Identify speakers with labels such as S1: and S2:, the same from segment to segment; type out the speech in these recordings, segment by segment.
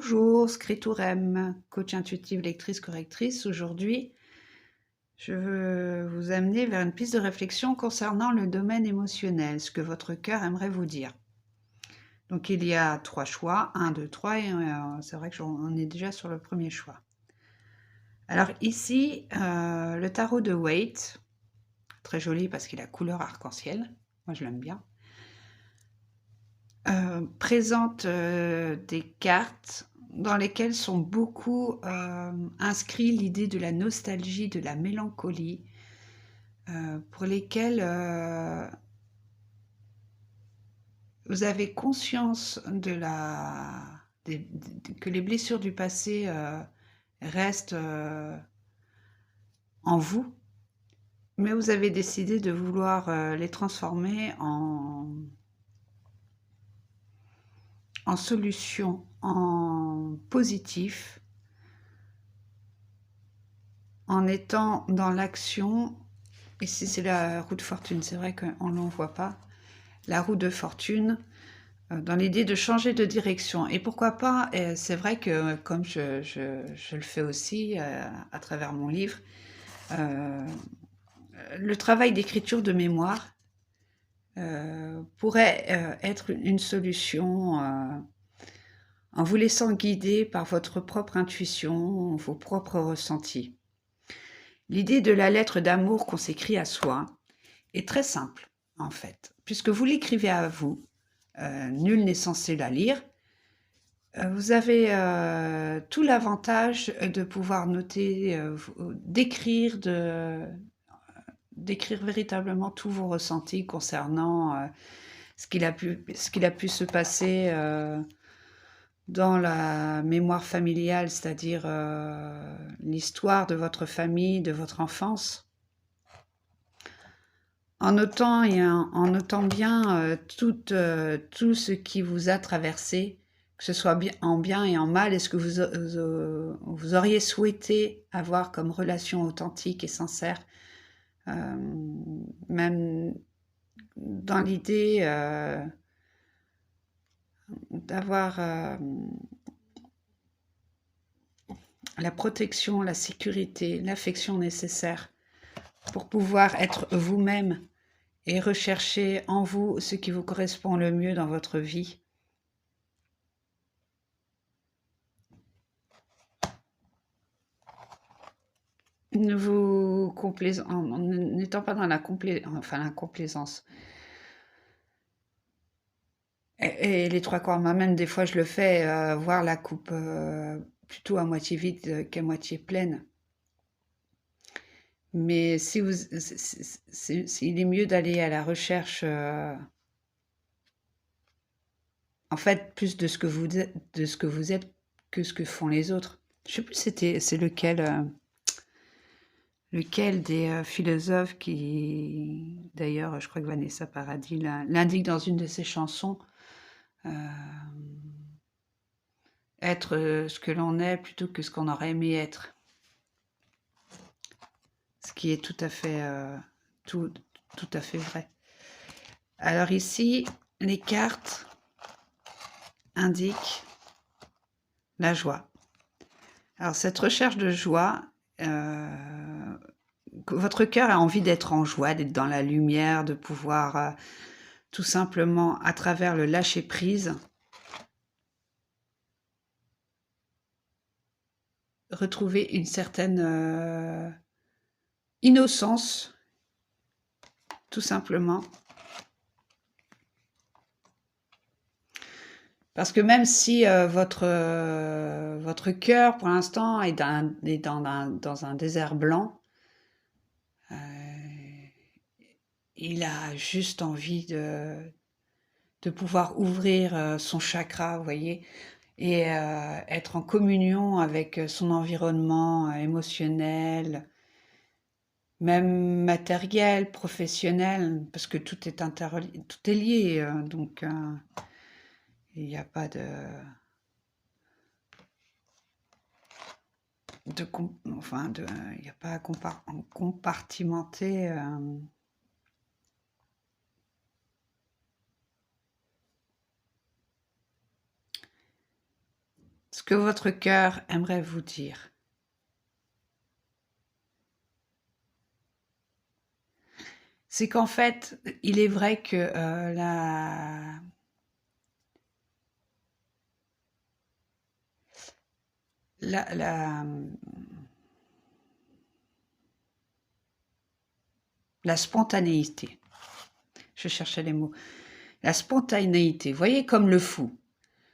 S1: Bonjour, Scritourem, coach intuitive, lectrice, correctrice. Aujourd'hui, je veux vous amener vers une piste de réflexion concernant le domaine émotionnel, ce que votre cœur aimerait vous dire. Donc il y a 3 choix, 1, 2, 3, et c'est vrai qu'on est déjà sur le premier choix. Alors ici, le tarot de Waite, très joli parce qu'il a couleur arc-en-ciel, moi je l'aime bien, présente des cartes dans lesquelles sont beaucoup inscrits l'idée de la nostalgie, de la mélancolie, pour lesquelles vous avez conscience que les blessures du passé restent en vous, mais vous avez décidé de vouloir les transformer en solution, en positif, en étant dans l'action. Ici, c'est la roue de fortune. C'est vrai qu'on ne l'en voit pas. La roue de fortune, dans l'idée de changer de direction. Et pourquoi pas, c'est vrai que comme je le fais aussi à travers mon livre, le travail d'écriture de mémoire pourrait être une solution en vous laissant guider par votre propre intuition, vos propres ressentis. L'idée de la lettre d'amour qu'on s'écrit à soi est très simple, en fait. Puisque vous l'écrivez à vous, nul n'est censé la lire, vous avez tout l'avantage de pouvoir noter, d'écrire véritablement tous vos ressentis concernant ce qu'il a pu se passer dans la mémoire familiale, c'est-à-dire l'histoire de votre famille, de votre enfance. En notant bien tout ce qui vous a traversé, que ce soit en bien et en mal, et ce que vous auriez souhaité avoir comme relation authentique et sincère, même dans l'idée d'avoir la protection, la sécurité, l'affection nécessaire pour pouvoir être vous-même et rechercher en vous ce qui vous correspond le mieux dans votre vie. En n'étant pas dans la complaisance. Et les trois quarts, moi-même, des fois, je le fais, voir la coupe plutôt à moitié vide qu'à moitié pleine. Mais il est mieux d'aller à la recherche, en fait, plus de ce que vous êtes, que ce que font les autres. Je sais plus c'est lequel des philosophes qui, d'ailleurs, je crois que Vanessa Paradis l'indique dans une de ses chansons, être ce que l'on est plutôt que ce qu'on aurait aimé être. Ce qui est tout à fait vrai. Alors ici, les cartes indiquent la joie. Alors cette recherche de joie, votre cœur a envie d'être en joie, d'être dans la lumière, de pouvoir tout simplement, à travers le lâcher-prise, retrouver une certaine innocence, tout simplement. Parce que même si votre cœur, pour l'instant, est dans un désert blanc, il a juste envie de pouvoir ouvrir son chakra, vous voyez, et être en communion avec son environnement émotionnel, même matériel, professionnel, parce que tout est lié, donc il n'y a pas il n'y a pas à compartimenter. Ce que votre cœur aimerait vous dire. C'est qu'en fait, il est vrai que la, la, la spontanéité, je cherchais les mots, la spontanéité, vous voyez, comme le fou,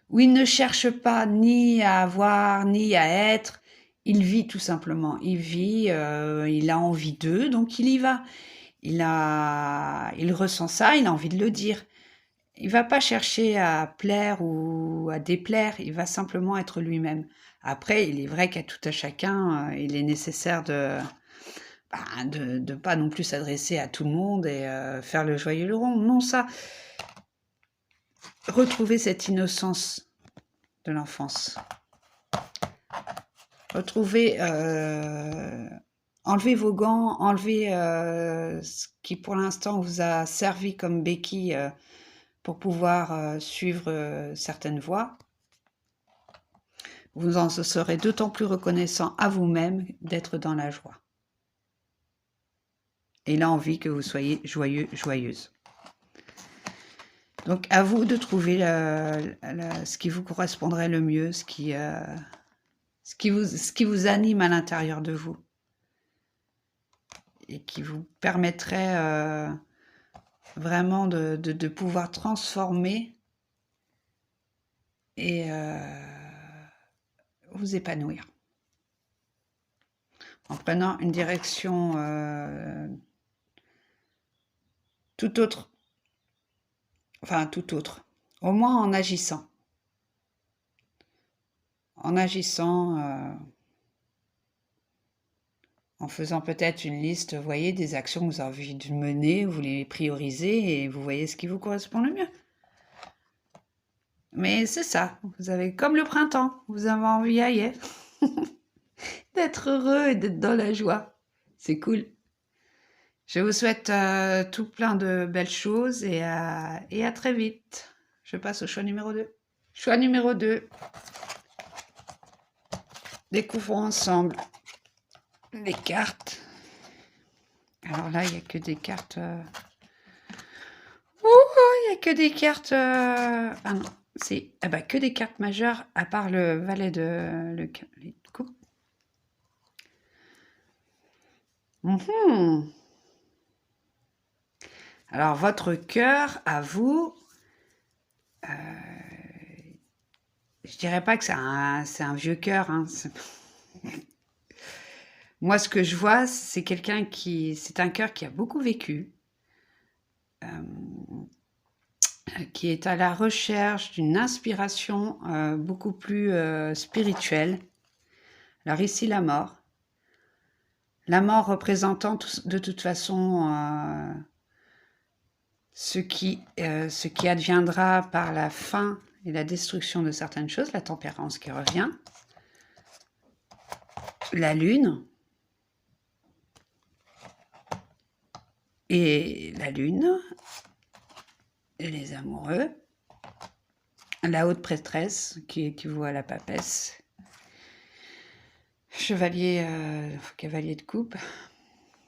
S1: où il ne cherche pas ni à avoir, ni à être, il vit tout simplement, il vit, il a envie d'eux, donc il y va. Il ressent ça, il a envie de le dire. Il va pas chercher à plaire ou à déplaire, il va simplement être lui-même. Après, il est vrai qu'à tout à chacun, il est nécessaire de pas non plus s'adresser à tout le monde et faire le joyeux le rond. Non, ça, retrouver cette innocence de l'enfance. Retrouver, enlever vos gants, enlever ce qui pour l'instant vous a servi comme béquille pour pouvoir suivre certaines voies. Vous en serez d'autant plus reconnaissant à vous-même d'être dans la joie. Et il a envie que vous soyez joyeux, joyeuse. Donc à vous de trouver ce qui vous correspondrait le mieux, ce qui vous anime à l'intérieur de vous. Et qui vous permettrait vraiment de pouvoir transformer et vous épanouir. En prenant une direction tout autre, au moins en agissant. En faisant peut-être une liste, vous voyez, des actions que vous avez envie de mener, vous les priorisez et vous voyez ce qui vous correspond le mieux. Mais c'est ça, vous avez comme le printemps, vous avez envie, d'être heureux et d'être dans la joie. C'est cool. Je vous souhaite tout plein de belles choses et à très vite. Je passe au choix numéro 2. Choix numéro 2. Découvrons ensemble les cartes. Alors là, il n'y a que des cartes... il n'y a que des cartes... Ah non, c'est que des cartes majeures, à part le valet de coupe. Alors, votre cœur, à vous... je dirais pas que c'est un vieux cœur. Hein. Moi, ce que je vois, c'est c'est un cœur qui a beaucoup vécu, qui est à la recherche d'une inspiration beaucoup plus spirituelle. Alors ici, la mort. La mort représentant de toute façon ce qui adviendra par la fin et la destruction de certaines choses, la tempérance qui revient, la lune, et les amoureux, la haute prêtresse qui équivaut à la papesse, cavalier de coupe,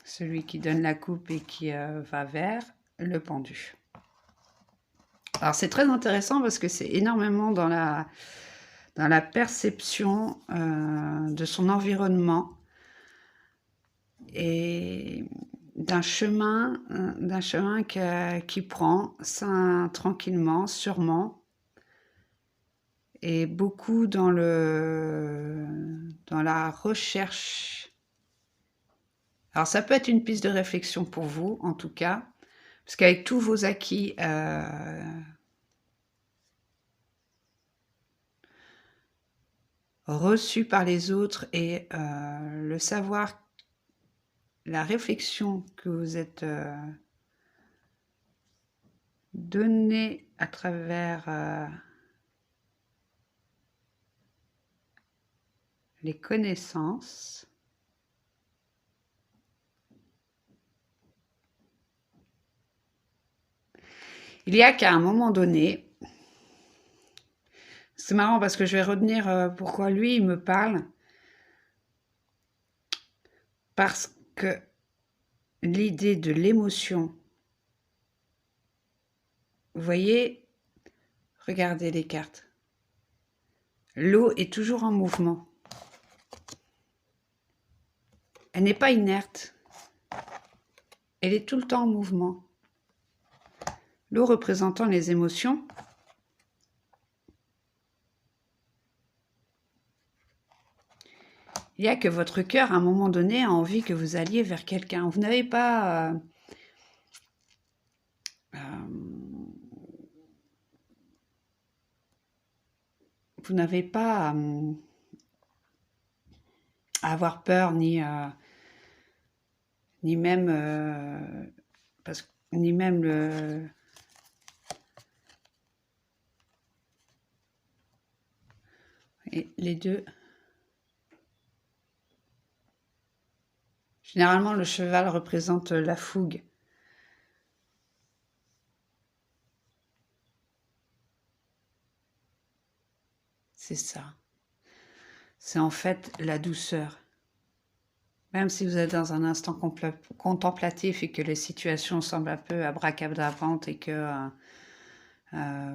S1: celui qui donne la coupe et qui va vers le pendu. Alors c'est très intéressant parce que c'est énormément dans la perception de son environnement et d'un chemin qui prend tranquillement, sûrement, et beaucoup dans la recherche. Alors ça peut être une piste de réflexion pour vous, en tout cas, parce qu'avec tous vos acquis reçus par les autres et le savoir, la réflexion que vous êtes donnée à travers les connaissances, il y a qu'à un moment donné, C'est marrant parce que je vais retenir pourquoi lui, il me parle. Parce que l'idée de l'émotion, vous voyez, regardez les cartes. L'eau est toujours en mouvement. Elle n'est pas inerte. Elle est tout le temps en mouvement. L'eau représentant les émotions. Il n'y a que votre cœur, à un moment donné, a envie que vous alliez vers quelqu'un. Vous n'avez pas... vous n'avez pas à avoir peur, ni même... ni même le... Et les deux... Généralement, le cheval représente la fougue. C'est ça. C'est en fait la douceur. Même si vous êtes dans un instant contemplatif et que les situations semblent un peu abracadabrantes et que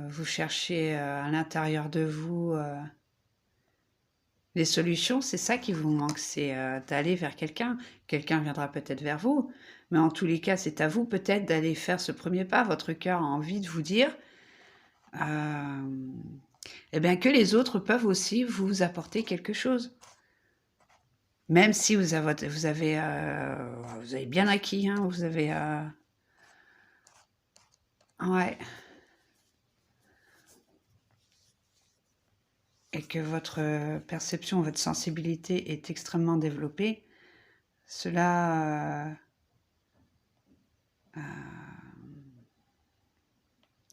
S1: vous cherchez à l'intérieur de vous les solutions, c'est ça qui vous manque, c'est d'aller vers quelqu'un. Quelqu'un viendra peut-être vers vous, mais en tous les cas, c'est à vous peut-être d'aller faire ce premier pas. Votre cœur a envie de vous dire eh bien, que les autres peuvent aussi vous apporter quelque chose. Même si vous avez bien acquis, hein, vous avez... ouais. Et que votre perception, votre sensibilité est extrêmement développée, cela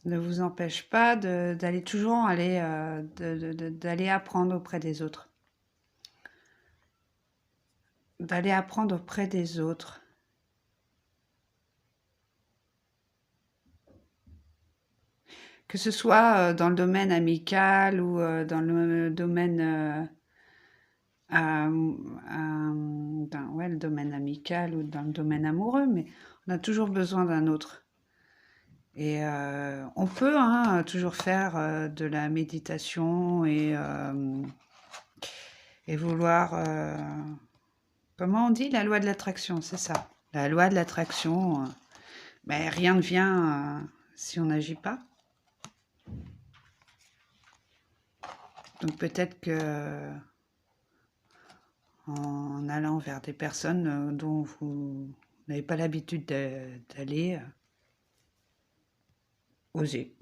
S1: ne vous empêche pas d'aller toujours d'aller apprendre auprès des autres. D'aller apprendre auprès des autres. Que ce soit dans le domaine amical ou dans le domaine... ouais, le domaine amical ou dans le domaine amoureux, mais on a toujours besoin d'un autre. Et on peut toujours faire de la méditation et vouloir... comment on dit? La loi de l'attraction, c'est ça. La loi de l'attraction, mais rien ne vient si on n'agit pas. Donc peut-être que en allant vers des personnes dont vous n'avez pas l'habitude d'aller, oser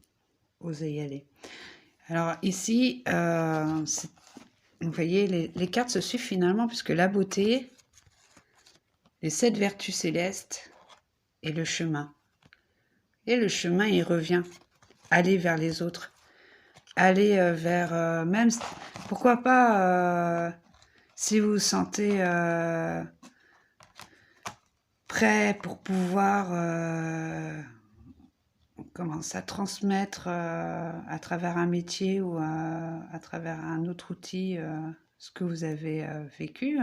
S1: y aller. Alors ici, vous voyez, les cartes se suivent finalement puisque la beauté, les 7 vertus célestes et le chemin. Et le chemin, il revient. Aller vers les autres. Aller vers... même, pourquoi pas, si vous vous sentez prêt pour pouvoir commencer à transmettre à travers un métier ou à travers un autre outil ce que vous avez vécu,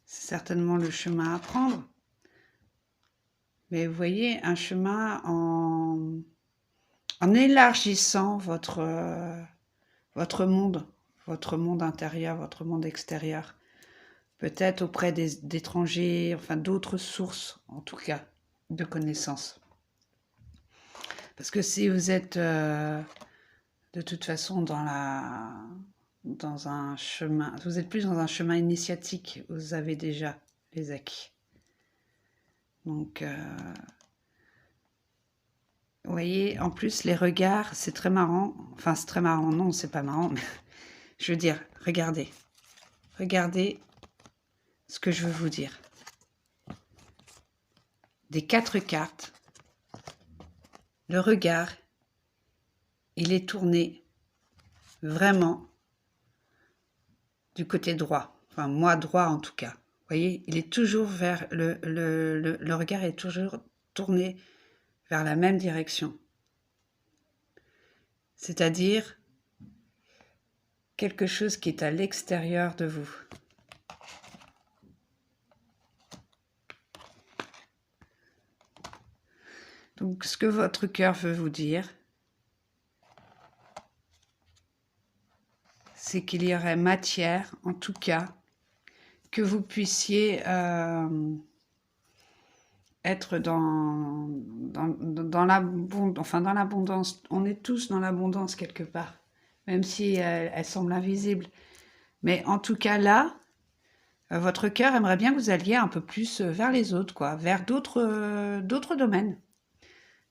S1: c'est certainement le chemin à prendre. Mais vous voyez, un chemin en élargissant votre monde intérieur, votre monde extérieur. Peut-être auprès d'étrangers, enfin d'autres sources, en tout cas, de connaissances. Parce que si vous êtes de toute façon dans un chemin, vous êtes plus dans un chemin initiatique, vous avez déjà les acquis. Donc, vous voyez, en plus, les regards, c'est très marrant. Enfin, c'est très marrant, non, c'est pas marrant, mais je veux dire, regardez. Regardez ce que je veux vous dire. Des 4 cartes, le regard, il est tourné vraiment du côté droit. Enfin, moi, droit en tout cas. Vous voyez, il est toujours vers... Le regard est toujours tourné vers la même direction. C'est-à-dire quelque chose qui est à l'extérieur de vous. Donc, ce que votre cœur veut vous dire, c'est qu'il y aurait matière, en tout cas, que vous puissiez être dans l'abondance. On est tous dans l'abondance quelque part, même si elle semble invisible. Mais en tout cas, là, votre cœur aimerait bien que vous alliez un peu plus vers les autres, quoi, vers d'autres domaines,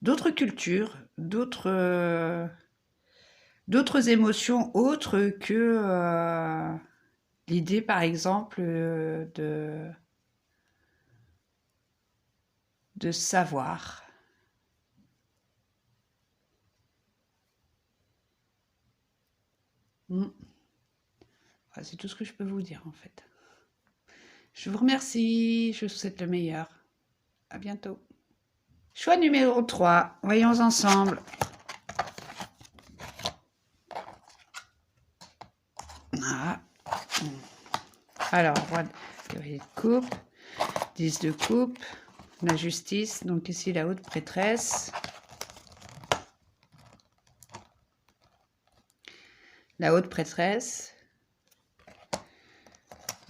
S1: d'autres cultures, d'autres émotions autres que l'idée, par exemple, de savoir. Enfin, c'est tout ce que je peux vous dire, en fait. Je vous remercie, je vous souhaite le meilleur. À bientôt. Choix numéro 3, voyons ensemble. Ah. Alors, voilà, de coupe, 10 de coupe, la justice, donc ici la haute prêtresse. La haute prêtresse,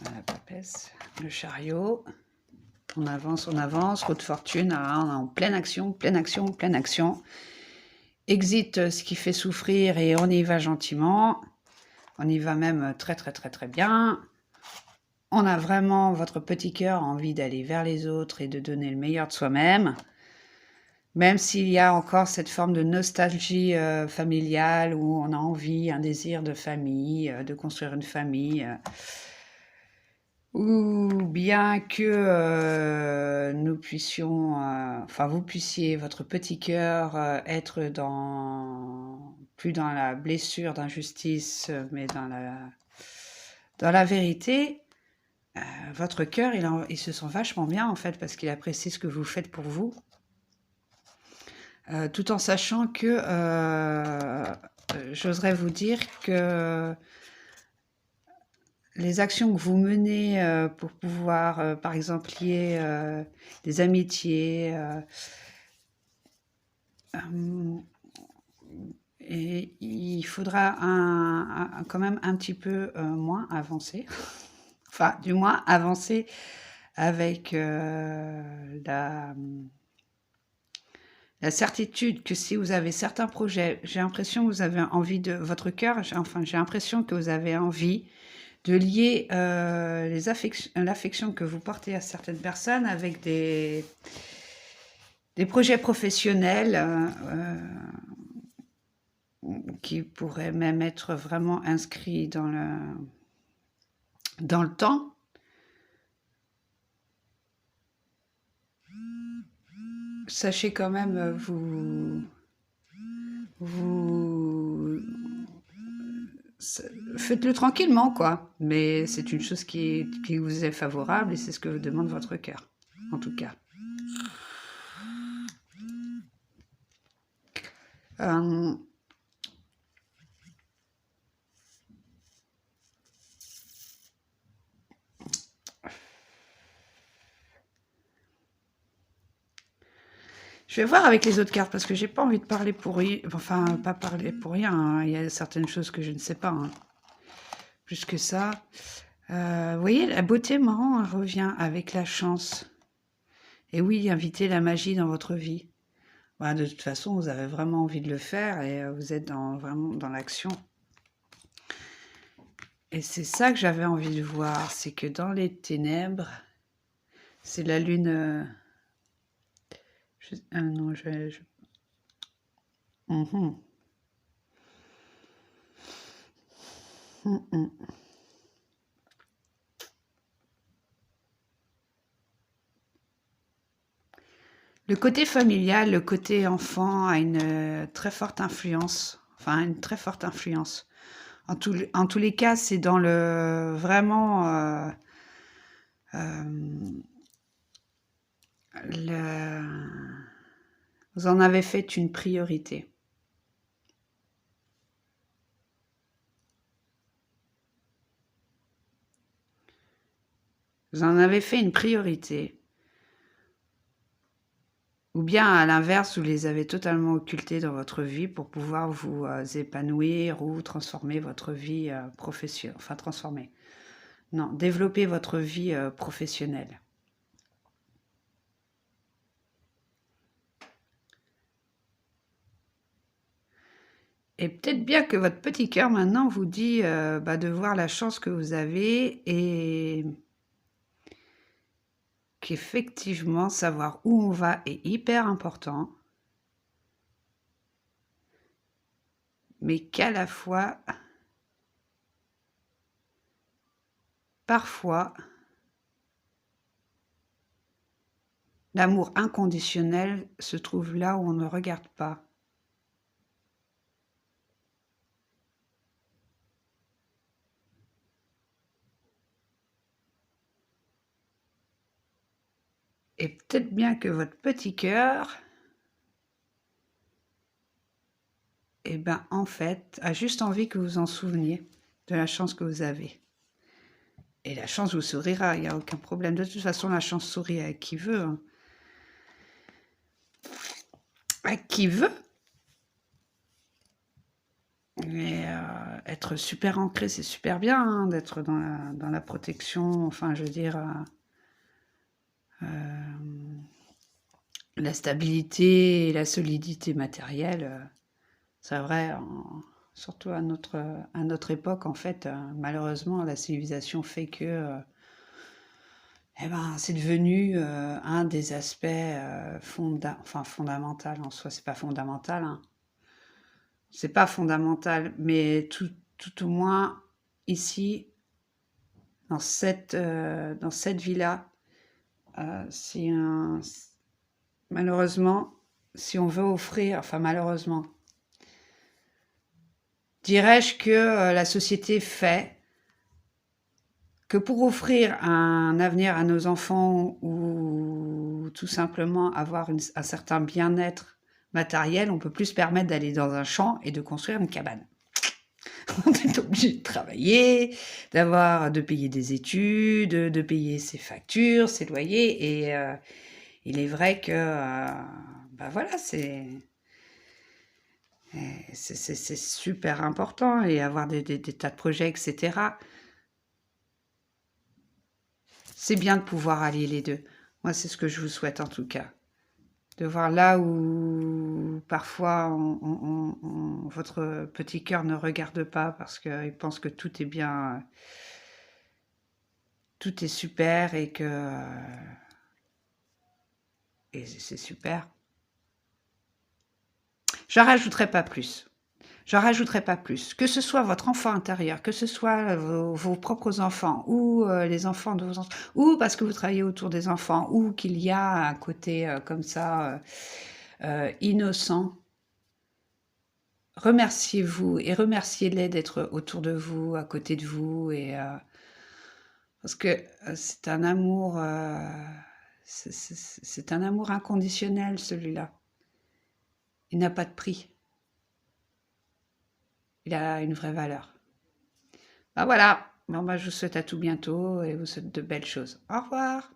S1: la papesse, le chariot, on avance, roue de fortune, on est en pleine action, pleine action, pleine action. Exit ce qui fait souffrir et on y va gentiment, on y va même très très très très bien. On a vraiment, votre petit cœur, envie d'aller vers les autres et de donner le meilleur de soi-même. Même s'il y a encore cette forme de nostalgie familiale où on a envie, un désir de famille, de construire une famille, ou bien que nous puissions, enfin vous puissiez, votre petit cœur, être plus dans la blessure d'injustice, mais dans la vérité, votre cœur, il se sent vachement bien en fait, parce qu'il apprécie ce que vous faites pour vous. Tout en sachant que j'oserais vous dire que les actions que vous menez pour pouvoir, par exemple, lier des amitiés, et il faudra quand même un petit peu moins avancer, enfin, du moins avancer avec la certitude que si vous avez certains projets, j'ai l'impression que vous avez envie de votre cœur, j'ai l'impression que vous avez envie de lier l'affection que vous portez à certaines personnes avec des projets professionnels qui pourraient même être vraiment inscrits dans le temps. Sachez quand même, faites-le tranquillement, quoi. Mais c'est une chose qui vous est favorable et c'est ce que vous demande votre cœur, en tout cas. Je vais voir avec les autres cartes parce que j'ai pas envie de parler pour rien. Enfin, pas parler pour rien. Hein. Il y a certaines choses que je ne sais pas. Hein. Plus que ça. Vous voyez, la beauté marrant revient avec la chance. Et oui, invitez la magie dans votre vie. Bah, de toute façon, vous avez vraiment envie de le faire et vous êtes vraiment dans l'action. Et c'est ça que j'avais envie de voir. C'est que dans les ténèbres, c'est la lune... non, Le côté familial, le côté enfant a une très forte influence. Enfin, une très forte influence. En tous les cas, c'est dans le... Vraiment... vous en avez fait une priorité. Vous en avez fait une priorité. Ou bien à l'inverse, vous les avez totalement occultés dans votre vie pour pouvoir vous épanouir ou transformer votre vie professionnelle. Enfin, transformer. Non, développer votre vie professionnelle. Et peut-être bien que votre petit cœur maintenant vous dit de voir la chance que vous avez et qu'effectivement savoir où on va est hyper important, mais qu'à la fois, parfois, l'amour inconditionnel se trouve là où on ne regarde pas. Et peut-être bien que votre petit cœur, en fait, a juste envie que vous vous en souveniez de la chance que vous avez. Et la chance vous sourira, il n'y a aucun problème. De toute façon, la chance sourit à qui veut. Hein. À qui veut. Mais être super ancré, c'est super bien hein, d'être dans la protection, enfin, je veux dire, la stabilité et la solidité matérielle, c'est vrai, surtout à notre époque, en fait, malheureusement, la civilisation fait que c'est devenu un des aspects fondamental en soi, c'est pas fondamental, hein. C'est pas fondamental, mais tout au moins ici, dans cette vie-là, malheureusement, si on veut offrir, enfin malheureusement, dirais-je que la société fait que pour offrir un avenir à nos enfants ou tout simplement avoir un certain bien-être matériel, on peut plus se permettre d'aller dans un champ et de construire une cabane. On est obligé de travailler, de payer des études, de payer ses factures, ses loyers. Et il est vrai que, voilà, c'est super important et avoir des tas de projets, etc. C'est bien de pouvoir allier les deux. Moi, c'est ce que je vous souhaite en tout cas. De voir là où parfois votre petit cœur ne regarde pas parce qu'il pense que tout est bien, tout est super et que et c'est super. J'en rajouterai pas plus. J'en rajouterai pas plus. Que ce soit votre enfant intérieur, que ce soit vos propres enfants ou les enfants de vos enfants, ou parce que vous travaillez autour des enfants, ou qu'il y a un côté comme ça innocent. Remerciez-vous et remerciez-les d'être autour de vous, à côté de vous, et parce que c'est un amour, c'est un amour inconditionnel celui-là. Il n'a pas de prix. Il a une vraie valeur. Voilà. Bon, je vous souhaite à tout bientôt et vous souhaite de belles choses. Au revoir.